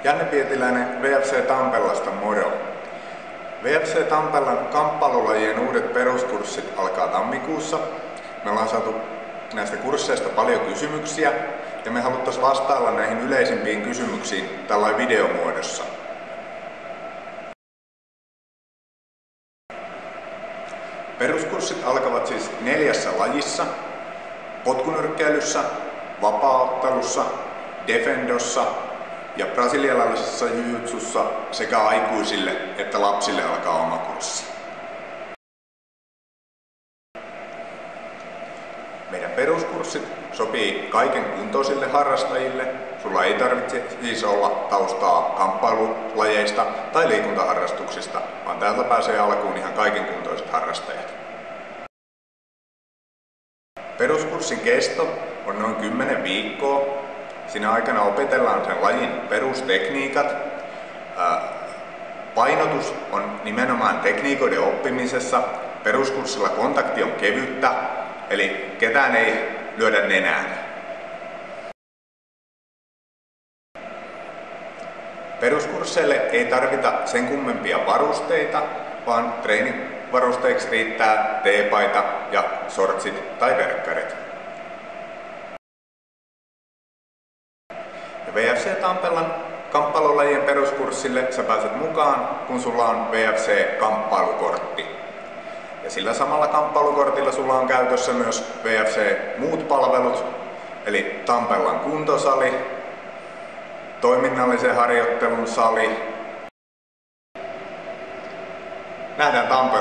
Janne Pietiläinen VFC Tampellasta, moro! VFC Tampellan kamppailulajien uudet peruskurssit alkaa tammikuussa. Me ollaan saatu näistä kursseista paljon kysymyksiä ja me haluttaisiin vastailla näihin yleisimpiin kysymyksiin tällainen videomuodossa. Peruskurssit alkavat siis 4 lajissa: potkunyrkkeilyssä, vapaaottelussa, defendossa ja brasilialaisessa jujutsussa sekä aikuisille että lapsille alkaa oma kurssi. Meidän peruskurssit sopii kaiken kuntoisille harrastajille. Sulla ei tarvitse siis olla taustaa kamppailulajeista tai liikuntaharrastuksista, vaan täältä pääsee alkuun ihan kaiken kuntoiset harrastajat. Peruskurssin kesto on noin 10 viikkoa. Siinä aikana opetellaan sen lajin perustekniikat. Painotus on nimenomaan tekniikoiden oppimisessa. Peruskurssilla kontakti on kevyttä, eli ketään ei lyödä nenään. Peruskursseille ei tarvita sen kummempia varusteita, vaan treenivarusteiksi riittää teepaita ja shortsit tai verkkarit. VFC Tampellan kamppailulajien peruskurssille sä pääset mukaan, kun sulla on VFC-kamppailukortti. Ja sillä samalla kamppailukortilla sulla on käytössä myös VFC-muut palvelut, eli Tampellan kuntosali, toiminnallisen harjoittelun sali. Nähdään Tampereella.